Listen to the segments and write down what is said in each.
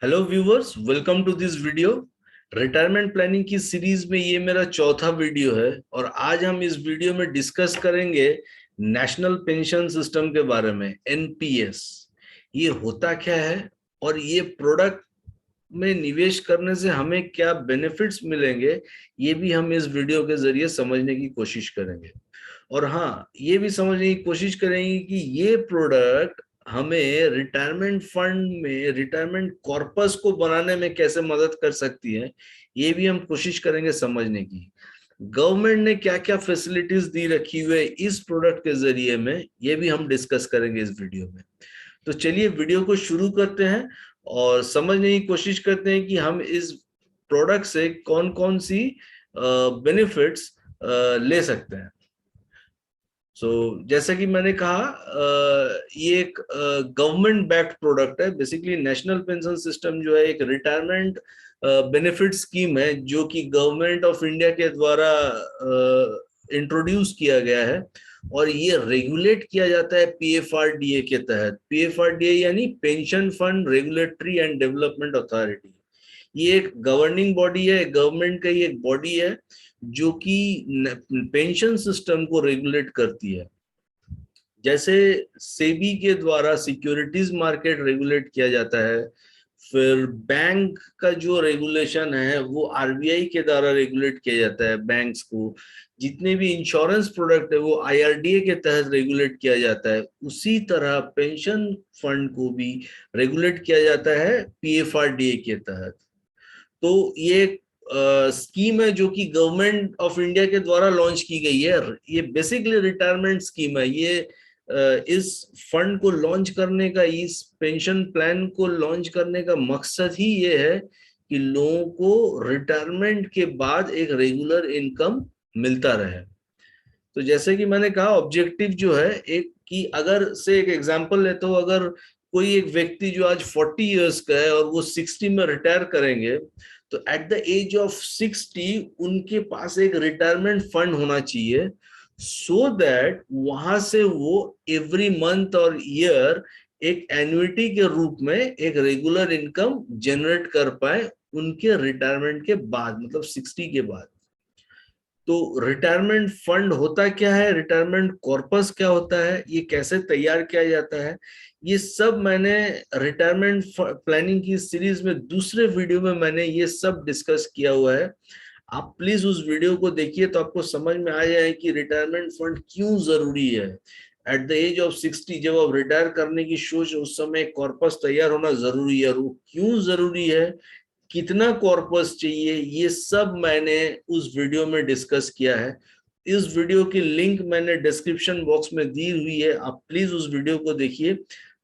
Hello viewers, welcome to this video. Retirement planning की series में ये मेरा चौथा वीडियो है और आज हम इस वीडियो में डिस्कस करेंगे नेशनल पेंशन सिस्टम के बारे में, एनपीएस। ये होता क्या है और ये प्रोडक्ट में निवेश करने से हमें क्या बेनिफिट्स मिलेंगे, ये भी हम इस वीडियो के जरिए समझने की कोशिश करेंगे। और हाँ, ये भी समझने की कोशिश करेंगे कि ये प्रोडक्ट हमें रिटायरमेंट फंड में रिटायरमेंट कॉर्पस को बनाने में कैसे मदद कर सकती है, ये भी हम कोशिश करेंगे समझने की। गवर्नमेंट ने क्या क्या फैसिलिटीज दी रखी हुई है इस प्रोडक्ट के जरिए में, ये भी हम डिस्कस करेंगे इस वीडियो में। तो चलिए वीडियो को शुरू करते हैं और समझने की कोशिश करते हैं कि हम इस प्रोडक्ट से कौन कौन सी बेनिफिट्स ले सकते हैं। जैसे कि मैंने कहा, ये एक गवर्नमेंट बैक्ड प्रोडक्ट है। बेसिकली नेशनल पेंशन सिस्टम जो है एक रिटायरमेंट बेनिफिट स्कीम है जो कि गवर्नमेंट ऑफ इंडिया के द्वारा इंट्रोड्यूस किया गया है और ये रेगुलेट किया जाता है पीएफआरडीए के तहत। पीएफआरडीए यानी pension fund regulatory and development authority. ये एक गवर्निंग बॉडी है, गवर्नमेंट का ही एक बॉडी है जो कि पेंशन सिस्टम को रेगुलेट करती है। जैसे सेबी के द्वारा सिक्योरिटीज मार्केट रेगुलेट किया जाता है, फिर बैंक का जो रेगुलेशन है वो आरबीआई के द्वारा रेगुलेट किया जाता है बैंक्स को। जितने भी इंश्योरेंस प्रोडक्ट है वो आईआरडीए के तहत रेगुलेट किया जाता है। उसी तरह पेंशन फंड को भी रेगुलेट किया जाता है पीएफआरडीए के तहत। तो ये स्कीम है जो कि गवर्नमेंट ऑफ इंडिया के द्वारा लॉन्च की गई है। ये बेसिकली रिटायरमेंट स्कीम है। ये इस फंड को लॉन्च करने का, इस पेंशन प्लान को लॉन्च करने का मकसद ही ये है कि लोगों को रिटायरमेंट के बाद एक रेगुलर इनकम मिलता रहे। तो जैसे कि मैंने कहा, ऑब्जेक्टिव जो है एक कि अगर से एक एग्जांपल लेते हो, अगर कोई एक व्यक्ति जो आज 40 इयर्स का है और वो 60 में रिटायर करेंगे, तो एट द एज ऑफ 60 उनके पास एक रिटायरमेंट फंड होना चाहिए, सो दैट वहां से वो एवरी मंथ और ईयर एक एन्युइटी के रूप में एक रेगुलर इनकम जनरेट कर पाए उनके रिटायरमेंट के बाद, मतलब 60 के बाद। तो रिटायरमेंट फंड होता क्या है, रिटायरमेंट कॉर्पस क्या होता है, ये कैसे तैयार किया जाता है, ये सब मैंने रिटायरमेंट प्लानिंग की सीरीज में दूसरे वीडियो में मैंने ये सब डिस्कस किया हुआ है। आप प्लीज उस वीडियो को देखिए तो आपको समझ में आ जाए कि रिटायरमेंट फंड क्यों जरूरी है। एट द एज ऑफ 60 जब आप रिटायर करने की सोच, उस समय कॉर्पस तैयार होना जरूरी है। और वो क्यों जरूरी है, कितना कॉर्पस चाहिए, ये सब मैंने उस वीडियो में डिस्कस किया है। इस वीडियो की लिंक मैंने डिस्क्रिप्शन बॉक्स में दी हुई है, आप प्लीज उस वीडियो को देखिए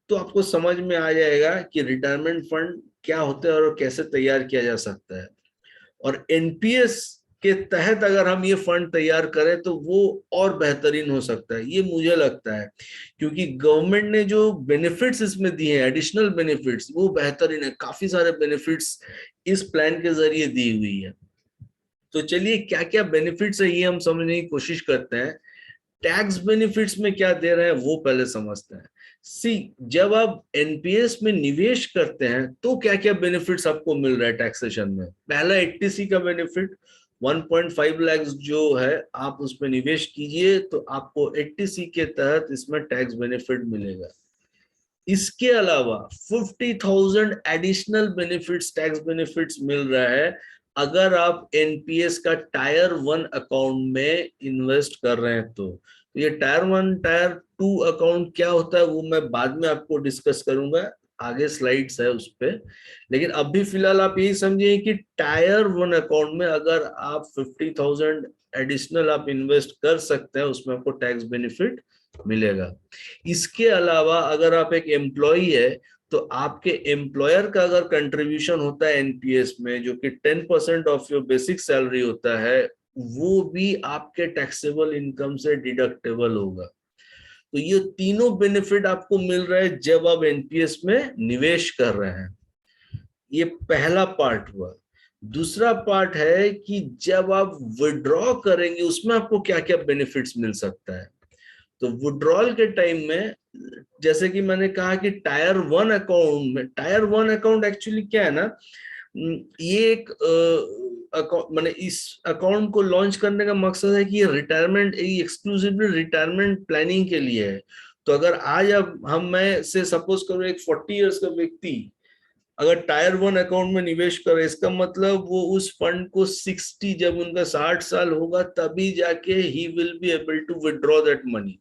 तो आपको समझ में आ जाएगा कि रिटायरमेंट फंड क्या होता है और कैसे तैयार किया जा सकता है। और एनपीएस के तहत अगर हम ये फंड तैयार करें तो वो और बेहतरीन हो सकता है, ये मुझे लगता है। क्योंकि गवर्नमेंट ने जो बेनिफिट्स इसमें दिए हैं, एडिशनल बेनिफिट्स, वो बेहतरीन है। काफी सारे बेनिफिट्स इस प्लान के जरिए दी हुई है। तो चलिए क्या क्या बेनिफिट्स है ये हम समझने की कोशिश करते हैं। टैक्स बेनिफिट्स में क्या दे रहे हैं वो पहले समझते हैं। सी, जब आप एनपीएस में निवेश करते हैं तो क्या क्या बेनिफिट्स आपको मिल रहा है टैक्सेशन में। पहला 80C का बेनिफिट, 1.5 लाख जो है आप उसमें निवेश कीजिए तो आपको 80C के तहत इसमें टैक्स बेनिफिट मिलेगा। इसके अलावा 50,000 एडिशनल बेनिफिट्स, टैक्स बेनिफिट्स मिल रहा है अगर आप एनपीएस का टायर 1 अकाउंट में इन्वेस्ट कर रहे हैं। तो ये टायर 1 टायर 2 अकाउंट क्या होता है वो मैं बाद में आपको डिस्कस करूंगा, आगे स्लाइड्स है उस पे। लेकिन अभी फिलहाल आप यही समझिए कि टायर 1 अकाउंट में अगर आप 50,000 एडिशनल आप इन्वेस्ट कर सकते हैं, उसमें आपको टैक्स बेनिफिट मिलेगा। इसके अलावा अगर आप एक एम्प्लॉई है तो आपके एम्प्लॉयर का अगर कंट्रीब्यूशन होता है एनपीएस में, जो कि 10% ऑफ योर बेसिक सैलरी होता है, वो भी आपके टैक्सेबल इनकम से डिडक्टेबल होगा। तो ये तीनों बेनिफिट आपको मिल रहा है जब आप एनपीएस में निवेश कर रहे हैं। ये पहला पार्ट हुआ। दूसरा पार्ट है कि जब आप विड्रॉ करेंगे उसमें आपको क्या क्या बेनिफिट्स मिल सकता है। तो विड्रॉल के टाइम में जैसे कि मैंने कहा कि टायर वन अकाउंट में, टायर वन अकाउंट एक्चुअली क्या है ना, ये एक मैंने इस अकाउंट को लॉन्च करने का मकसद है कि ये रिटायरमेंट, एक्सक्लूसिवली रिटायरमेंट प्लानिंग के लिए है। तो अगर आज अब मैं से सपोज करो एक 40 इयर्स का व्यक्ति अगर टायर वन अकाउंट में निवेश करे, इसका मतलब वो उस फंड को 60, जब उनका 60 साल होगा तभी जाके ही will be able to withdraw that money.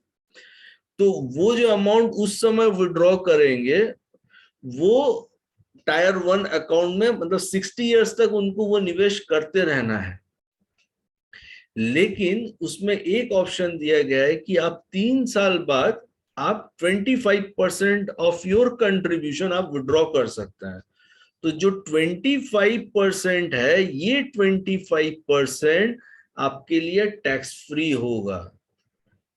तो वो जो अमाउंट उस समय विड्रॉ करेंगे वो टायर वन अकाउंट में, मतलब 60 इयर्स तक उनको वो निवेश करते रहना है। लेकिन उसमें एक ऑप्शन दिया गया है कि आप 3 साल बाद आप 25% ऑफ योर कंट्रीब्यूशन आप विड्रॉ कर सकते हैं। तो जो 25% है, ये 25% आपके लिए टैक्स फ्री होगा।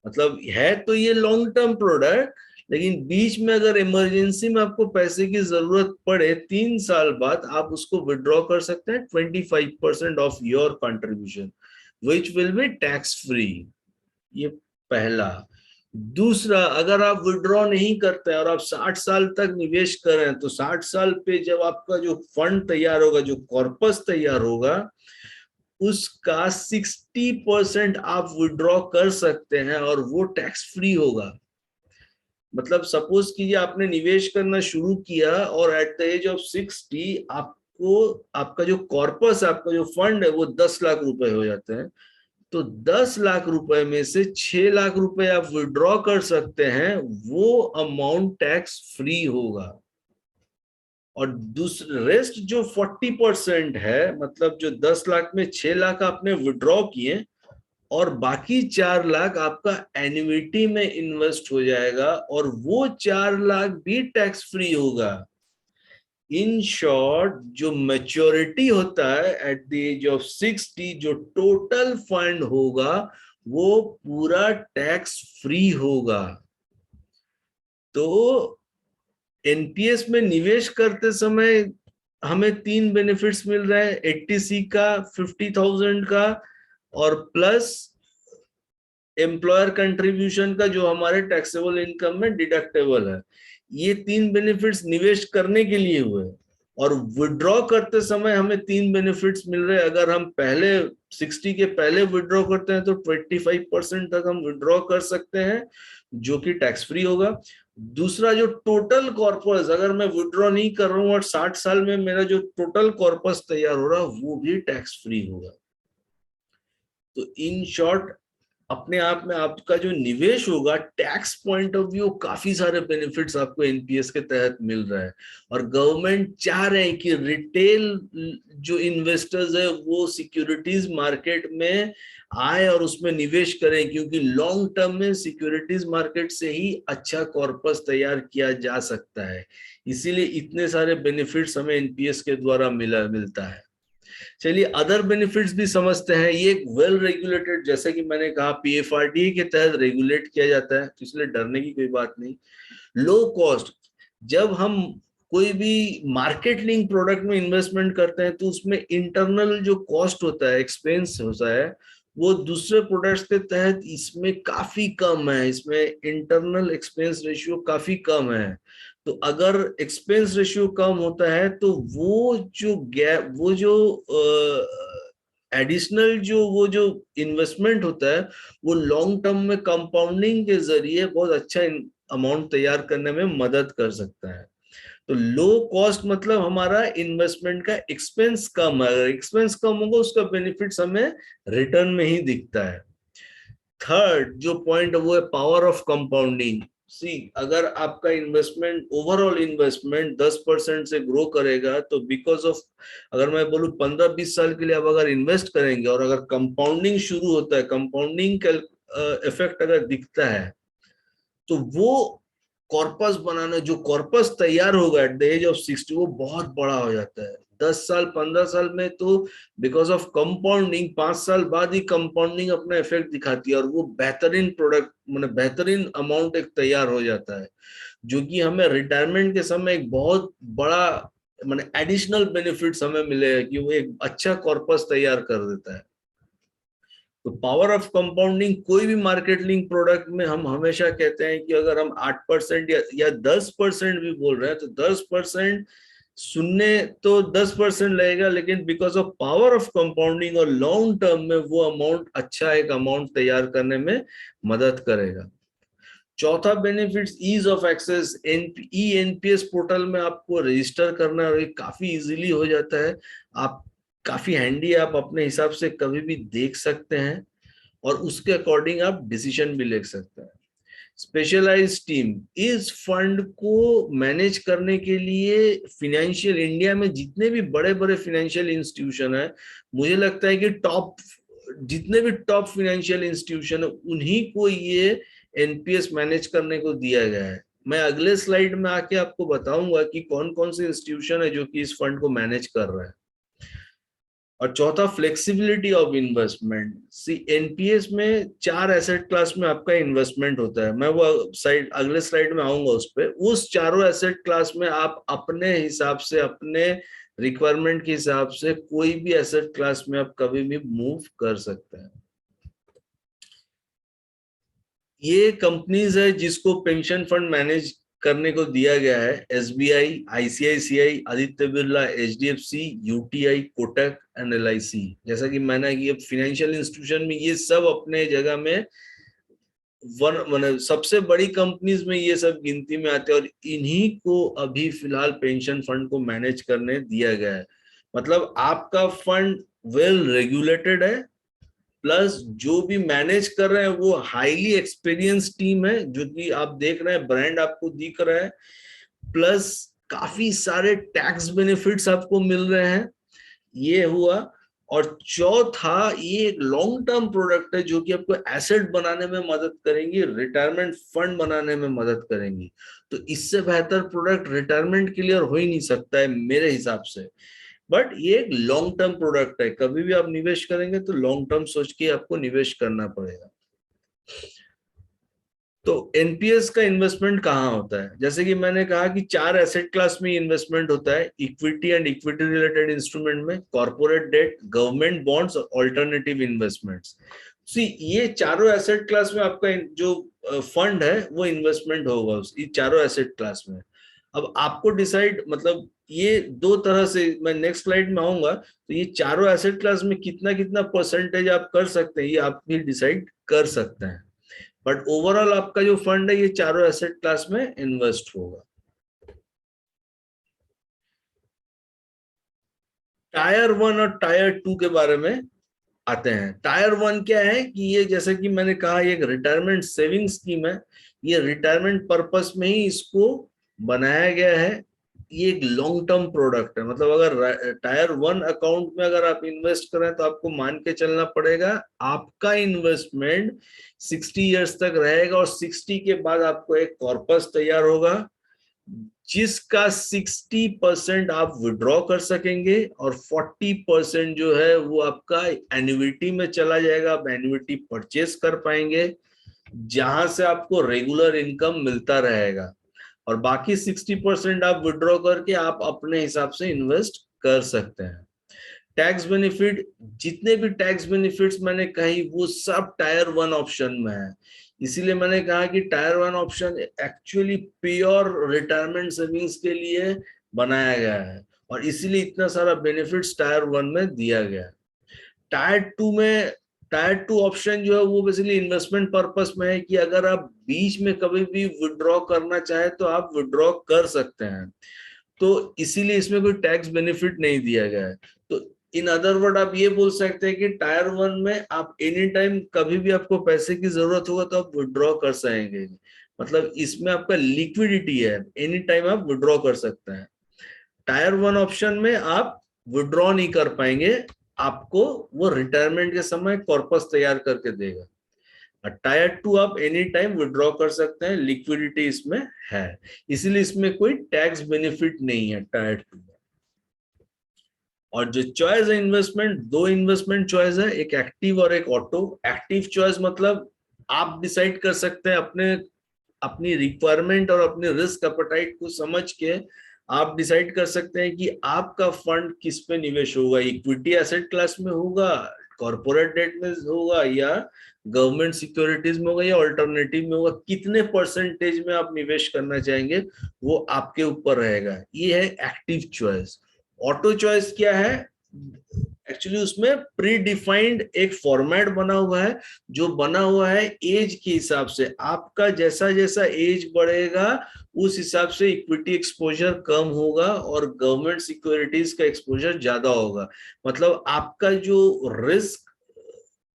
मतलब है तो ये लॉन्ग टर्म प्रोडक्ट, लेकिन बीच में अगर इमरजेंसी में आपको पैसे की जरूरत पड़े 3 साल बाद, आप उसको विड्रॉ कर सकते हैं 25% of your contribution, which will be tax free. ये पहला। दूसरा, अगर आप विड्रॉ नहीं करते हैं और आप 60 साल तक निवेश कर रहे हैं, तो 60 साल पे जब आपका जो फंड तैयार होगा, जो कॉर्पस तैयार होगा, उसका 60% आप विड्रॉ कर सकते हैं और वो टैक्स फ्री होगा। मतलब सपोज कीजिए आपने निवेश करना शुरू किया और एट द एज ऑफ 60 आपको आपका जो कॉर्पस, आपका जो फंड है वो 10 लाख रुपए हो जाते हैं। तो 10 लाख रुपए में से 6 लाख रुपए आप विड्रॉ कर सकते हैं, वो अमाउंट टैक्स फ्री होगा। और दूसरे रेस्ट जो 40% है, मतलब जो 10 लाख में 6 लाख आपने विड्रॉ किए और बाकी 4 लाख आपका एन्युइटी में इन्वेस्ट हो जाएगा और वो 4 लाख भी टैक्स फ्री होगा। इन शॉर्ट, जो मैच्योरिटी होता है एट द एज ऑफ 60, जो टोटल फंड होगा वो पूरा टैक्स फ्री होगा। तो एनपीएस में निवेश करते समय हमें 3 बेनिफिट्स मिल रहे हैं, 80C का, 50,000 का और प्लस एम्प्लॉयर कंट्रीब्यूशन का, जो हमारे टैक्सेबल इनकम में डिडक्टेबल है। ये 3 बेनिफिट्स निवेश करने के लिए हुए। और विड्रॉ करते समय हमें 3 बेनिफिट्स मिल रहे हैं। अगर हम पहले 60 के पहले विड्रॉ करते हैं तो 25% तक हम विड्रॉ कर सकते हैं, जो कि टैक्स फ्री होगा। दूसरा, जो टोटल कॉर्पस, अगर मैं विड्रॉ नहीं कर रहा हूं और 60 साल में मेरा जो टोटल कॉर्पस तैयार हो रहा है वो भी टैक्स फ्री होगा। तो इन शॉर्ट, अपने आप में आपका जो निवेश होगा, टैक्स पॉइंट ऑफ व्यू काफी सारे बेनिफिट्स आपको एनपीएस के तहत मिल रहा है। और गवर्नमेंट चाह रहे हैं कि रिटेल जो इन्वेस्टर्स है वो सिक्योरिटीज मार्केट में आए और उसमें निवेश करें, क्योंकि लॉन्ग टर्म में सिक्योरिटीज मार्केट से ही अच्छा कॉर्पस तैयार किया जा सकता है। इसीलिए इतने सारे बेनिफिट्स हमें एनपीएस के द्वारा मिलता है। चलिए अदर बेनिफिट्स भी समझते हैं। ये वेल रेगुलेटेड, जैसे कि मैंने कहा, पीएफआरडीए के तहत रेगुलेट किया जाता है, तो इसलिए डरने की कोई बात नहीं। लो कॉस्ट, जब हम कोई भी मार्केट लिंक प्रोडक्ट में इन्वेस्टमेंट करते हैं तो उसमें इंटरनल जो कॉस्ट होता है, एक्सपेंस होता है, वो दूसरे प्रोडक्ट्स के तहत इसमें काफी कम है। इसमें इंटरनल एक्सपेंस रेशियो काफी कम है। तो अगर एक्सपेंस रेशियो कम होता है तो वो जो गैप, वो जो एडिशनल जो इन्वेस्टमेंट होता है वो लॉन्ग टर्म में कंपाउंडिंग के जरिए बहुत अच्छा अमाउंट तैयार करने में मदद कर सकता है। तो लो कॉस्ट मतलब हमारा इन्वेस्टमेंट का एक्सपेंस कम है। अगर एक्सपेंस कम होगा उसका बेनिफिट्स हमें रिटर्न में ही दिखता है। थर्ड जो पॉइंट है वो है पावर ऑफ कंपाउंडिंग। सी, अगर आपका इन्वेस्टमेंट, ओवरऑल इन्वेस्टमेंट 10% से ग्रो करेगा तो बिकॉज ऑफ, अगर मैं बोलूं 15-20 साल के लिए आप अगर इन्वेस्ट करेंगे और अगर कंपाउंडिंग शुरू होता है, कंपाउंडिंग इफेक्ट अगर दिखता है, तो वो कॉर्पस बनाना, जो कॉर्पस तैयार होगा एट द एज ऑफ 60, वो बहुत बड़ा हो जाता है। 10 साल 15 साल में तो बिकॉज ऑफ कंपाउंडिंग 5 साल बाद ही कंपाउंडिंग अपना इफेक्ट दिखाती है और वो बेहतरीन प्रोडक्ट, मतलब बेहतरीन अमाउंट एक तैयार हो जाता है, जो कि हमें रिटायरमेंट के समय एक बहुत बड़ा, मतलब एडिशनल बेनिफिट्स हमें मिलेगा कि वो एक अच्छा कॉर्पस तैयार कर देता है। तो पावर ऑफ कंपाउंडिंग, कोई भी मार्केट लिंक प्रोडक्ट में हम हमेशा कहते हैं कि अगर हम 8% या 10% भी बोल रहे हैं तो 10% सुनने तो 10% लगेगा, लेकिन because of power of compounding और लॉन्ग टर्म में वो अमाउंट अच्छा एक अमाउंट तैयार करने में मदद करेगा। चौथा benefits, ease of access. E NPS portal में आपको रजिस्टर करना काफी इजीली हो जाता है। आप काफी हैंडी, आप अपने हिसाब से कभी भी देख सकते हैं और उसके अकॉर्डिंग आप डिसीजन भी ले सकते हैं। स्पेशलाइज टीम, इस फंड को मैनेज करने के लिए फिनेंशियल, इंडिया में जितने भी बड़े बड़े फिनेंशियल इंस्टीट्यूशन है, मुझे लगता है कि जितने भी टॉप फिनेंशियल इंस्टीट्यूशन है उन्हीं को ये एनपीएस मैनेज करने को दिया गया है। मैं अगले स्लाइड में आके आपको बताऊंगा कि कौन कौन से इंस्टीट्यूशन है जो कि इस फंड को मैनेज कर रहा है। और चौथा, flexibility of investment. See NPS में 4 एसेट क्लास में आपका इन्वेस्टमेंट होता है, मैं वो अगले स्लाइड में आऊंगा उस पर। उस चारों एसेट क्लास में आप अपने हिसाब से, अपने रिक्वायरमेंट के हिसाब से कोई भी एसेट क्लास में आप कभी भी मूव कर सकते हैं। ये कंपनीज है जिसको पेंशन फंड मैनेज करने को दिया गया है, SBI, ICICI, Aditya Birla, HDFC, UTI, Kotak and LIC. जैसा कि मैंने ये फाइनेंशियल इंस्टीट्यूशन में ये सब अपने जगह में सबसे बड़ी कंपनीज में ये सब गिनती में आते हैं, और इन्हीं को अभी फिलहाल पेंशन फंड को मैनेज करने दिया गया है। मतलब आपका फंड वेल रेगुलेटेड है, प्लस जो भी मैनेज कर रहे हैं वो हाईली एक्सपीरियंस टीम है, जो कि आप देख रहे हैं ब्रांड आपको दिख रहा है, प्लस काफी सारे टैक्स बेनिफिट्स आपको मिल रहे हैं। ये हुआ। और चौथा, ये एक लॉन्ग टर्म प्रोडक्ट है जो कि आपको एसेट बनाने में मदद करेंगी, रिटायरमेंट फंड बनाने में मदद करेंगी। तो इससे बेहतर प्रोडक्ट रिटायरमेंट के लिए हो ही नहीं सकता है मेरे हिसाब से। बट ये एक लॉन्ग टर्म प्रोडक्ट है, कभी भी आप निवेश करेंगे तो लॉन्ग टर्म सोच के आपको निवेश करना पड़ेगा। तो एनपीएस का इन्वेस्टमेंट कहाँ होता है? जैसे कि मैंने कहा कि 4 एसेट क्लास में इन्वेस्टमेंट होता है, equity and equity related instrument में, कॉर्पोरेट डेट, गवर्नमेंट बॉन्ड्स और ऑल्टरनेटिव इन्वेस्टमेंट्स। सी ये चारों एसेट क्लास में आपका जो फंड है वो इन्वेस्टमेंट होगा ये चारों एसेट क्लास में। अब आपको डिसाइड, मतलब ये 2 तरह से, मैं नेक्स्ट स्लाइड में आऊंगा, तो ये चारों एसेट क्लास में कितना कितना परसेंटेज आप कर सकते हैं ये आप भी डिसाइड कर सकते हैं। बट ओवरऑल आपका जो फंड है ये चारों एसेट क्लास में इन्वेस्ट होगा। टायर 1 और टायर 2 के बारे में आते हैं। टायर 1 क्या है कि ये, जैसे कि मैंने कहा, ये एक रिटायरमेंट सेविंग स्कीम है। ये रिटायरमेंट पर्पस में ही इसको बनाया गया है। ये एक लॉन्ग टर्म प्रोडक्ट है, मतलब अगर टायर 1 अकाउंट में अगर आप इन्वेस्ट करें तो आपको मान के चलना पड़ेगा आपका इन्वेस्टमेंट 60 इयर्स तक रहेगा, और 60 के बाद आपको एक कॉर्पस तैयार होगा जिसका 60% आप विड्रॉ कर सकेंगे, और 40% जो है वो आपका एन्युइटी में चला जाएगा। आप एन्युइटी परचेस कर पाएंगे जहां से आपको रेगुलर इनकम मिलता रहेगा, और बाकी 60% आप विड्रॉ करके आप अपने हिसाब से इन्वेस्ट कर सकते हैं। टैक्स बेनिफिट, जितने भी टैक्स बेनिफिट्स मैंने कही वो सब टायर 1 ऑप्शन में है। इसीलिए मैंने कहा कि tyre 1 option actually pure retirement savings के लिए बनाया गया है, और इसीलिए इतना सारा बेनिफिट्स टायर 1 में दिया गया है। टायर 2 ऑप्शन जो है वो बेसिकली इन्वेस्टमेंट पर्पस में है कि अगर आप बीच में कभी भी विड्रॉ करना चाहे तो आप विड्रॉ कर सकते हैं, तो इसीलिए इसमें कोई टैक्स बेनिफिट नहीं दिया गया है। तो इन अदर वर्ड आप ये बोल सकते हैं कि टायर 1 में आप एनी टाइम कभी भी आपको पैसे की जरूरत होगा तो आप विड्रॉ कर सकेंगे, मतलब इसमें आपका लिक्विडिटी है, एनी टाइम आप विड्रॉ कर सकते हैं। टायर 1 ऑप्शन में आप विड्रॉ नहीं कर पाएंगे, आपको वो रिटायरमेंट के समय कॉर्पस तैयार करके देगा। टायर 2 आप एनी टाइम विड्रॉ कर सकते हैं, लिक्विडिटी इसमें है, इसीलिए इसमें कोई टैक्स बेनिफिट नहीं है टायर 2 में। और जो चॉइस है इन्वेस्टमेंट, 2 इन्वेस्टमेंट चॉइस है, एक एक्टिव और एक ऑटो। एक्टिव चॉइस मतलब आप डिसाइड कर सकते हैं अपनी रिक्वायरमेंट और अपने रिस्क एपेटाइट को समझ के आप डिसाइड कर सकते हैं कि आपका फंड किस पे निवेश होगा, इक्विटी एसेट क्लास में होगा, कॉर्पोरेट डेट में होगा या गवर्नमेंट सिक्योरिटीज में होगा या ऑल्टरनेटिव में होगा, कितने परसेंटेज में आप निवेश करना चाहेंगे वो आपके ऊपर रहेगा। ये है एक्टिव चॉइस। ऑटो चॉइस क्या है? एक्चुअली उसमें प्री डिफाइंड एक फॉर्मेट बना हुआ है, जो बना हुआ है एज के हिसाब से। आपका जैसा जैसा एज बढ़ेगा उस हिसाब से इक्विटी एक्सपोजर कम होगा और गवर्नमेंट सिक्योरिटीज का एक्सपोजर ज्यादा होगा। मतलब आपका जो रिस्क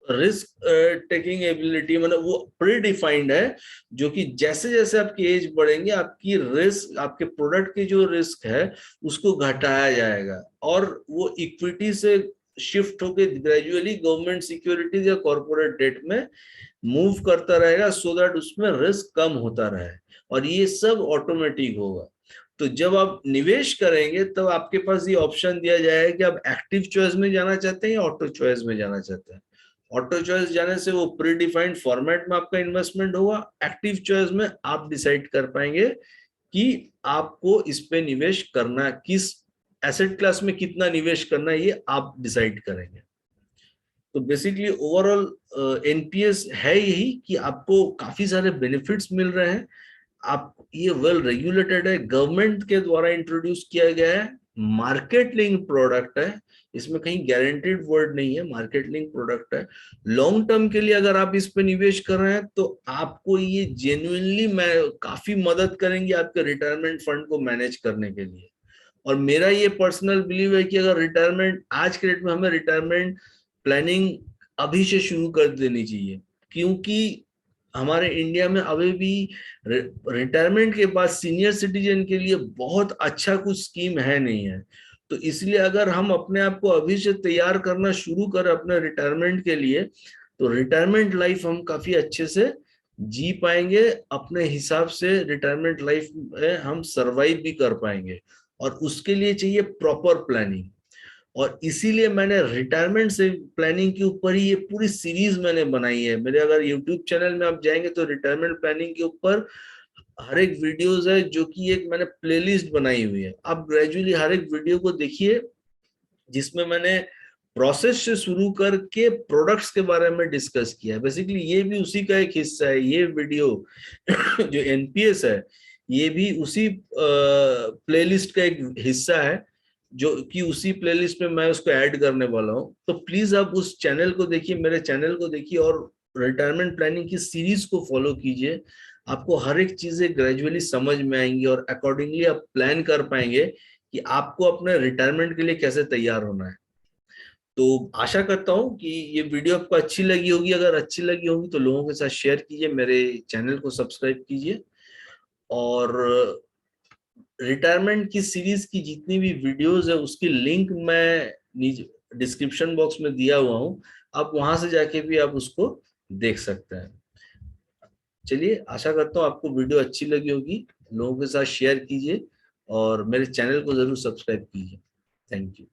रिस्क टेकिंग एबिलिटी मतलब वो प्री डिफाइंड है, जो कि जैसे जैसे आपकी एज बढ़ेंगे आपकी रिस्क, आपके प्रोडक्ट की जो रिस्क है उसको घटाया जाएगा और वो इक्विटी से शिफ्ट होके ग्रेजुअली गवर्नमेंट सिक्योरिटीज या कॉर्पोरेट डेट में मूव करता रहेगा, सो दैट उसमें रिस्क कम होता रहे। और ये सब ऑटोमेटिक होगा। तो जब आप निवेश करेंगे तब आपके पास ये ऑप्शन दिया जाएगा कि आप एक्टिव चॉइस में जाना चाहते हैं या ऑटो चॉइस में जाना चाहते हैं। ऑटो चॉइस जाने से वो प्री डिफाइंड फॉर्मेट में आपका इन्वेस्टमेंट होगा। एक्टिव चॉइस में आप डिसाइड कर पाएंगे कि आपको इस पे निवेश करना, किस एसेट क्लास में कितना निवेश करना है, ये आप डिसाइड करेंगे। तो बेसिकली ओवरऑल एनपीएस है यही कि आपको काफी सारे बेनिफिट्स मिल रहे हैं। आप ये वेल रेगुलेटेड है, गवर्नमेंट के द्वारा इंट्रोड्यूस किया गया है, मार्केट लिंक प्रोडक्ट है, इसमें कहीं गारंटीड वर्ड नहीं है, मार्केट लिंक प्रोडक्ट है। लॉन्ग टर्म के लिए अगर आप इस पे निवेश कर रहे हैं तो आपको ये जेन्युइनली मैं काफी मदद करेंगे आपके रिटायरमेंट फंड को मैनेज करने के लिए। और मेरा ये पर्सनल बिलीव है कि अगर रिटायरमेंट आज के डेट में हमें रिटायरमेंट प्लानिंग अभी से शुरू कर देनी चाहिए, क्योंकि हमारे इंडिया में अभी भी रिटायरमेंट के बाद सीनियर सिटीजन के लिए बहुत अच्छा कुछ स्कीम है नहीं है। तो इसलिए अगर हम अपने आप को अभी से तैयार करना शुरू करें अपने रिटायरमेंट के लिए, तो रिटायरमेंट लाइफ हम काफी अच्छे से जी पाएंगे, अपने हिसाब से रिटायरमेंट लाइफ में हम सरवाइव भी कर पाएंगे। और उसके लिए चाहिए प्रॉपर प्लानिंग। और इसीलिए मैंने रिटायरमेंट से प्लानिंग के ऊपर ही ये पूरी सीरीज मैंने बनाई है। मेरे अगर यूट्यूब चैनल में आप जाएंगे तो रिटायरमेंट प्लानिंग के ऊपर हर एक वीडियोस है, जो कि एक मैंने प्लेलिस्ट बनाई हुई है। आप ग्रेजुअली हर एक वीडियो को देखिए, जिसमें मैंने प्रोसेस से शुरू करके प्रोडक्ट्स के बारे में डिस्कस किया है। बेसिकली ये भी उसी का एक हिस्सा है, ये वीडियो जो एनपीएस है ये भी उसी प्लेलिस्ट का एक हिस्सा है, जो कि उसी प्लेलिस्ट में मैं उसको ऐड करने वाला हूँ। तो प्लीज आप उस चैनल को देखिए, मेरे चैनल को देखिए और रिटायरमेंट प्लानिंग की सीरीज को फॉलो कीजिए। आपको हर एक चीजें ग्रेजुअली समझ में आएंगी और अकॉर्डिंगली आप प्लान कर पाएंगे कि आपको अपने रिटायरमेंट के लिए कैसे तैयार होना है। तो आशा करता हूँ कि ये वीडियो आपको अच्छी लगी होगी। अगर अच्छी लगी होगी तो लोगों के साथ शेयर कीजिए, मेरे चैनल को सब्सक्राइब कीजिए। और रिटायरमेंट की सीरीज की जितनी भी वीडियोस है उसकी लिंक मैं नीचे डिस्क्रिप्शन बॉक्स में दिया हुआ हूँ, आप वहां से जाके भी आप उसको देख सकते हैं। चलिए, आशा करता हूँ आपको वीडियो अच्छी लगी होगी। लोगों के साथ शेयर कीजिए और मेरे चैनल को जरूर सब्सक्राइब कीजिए। Thank you.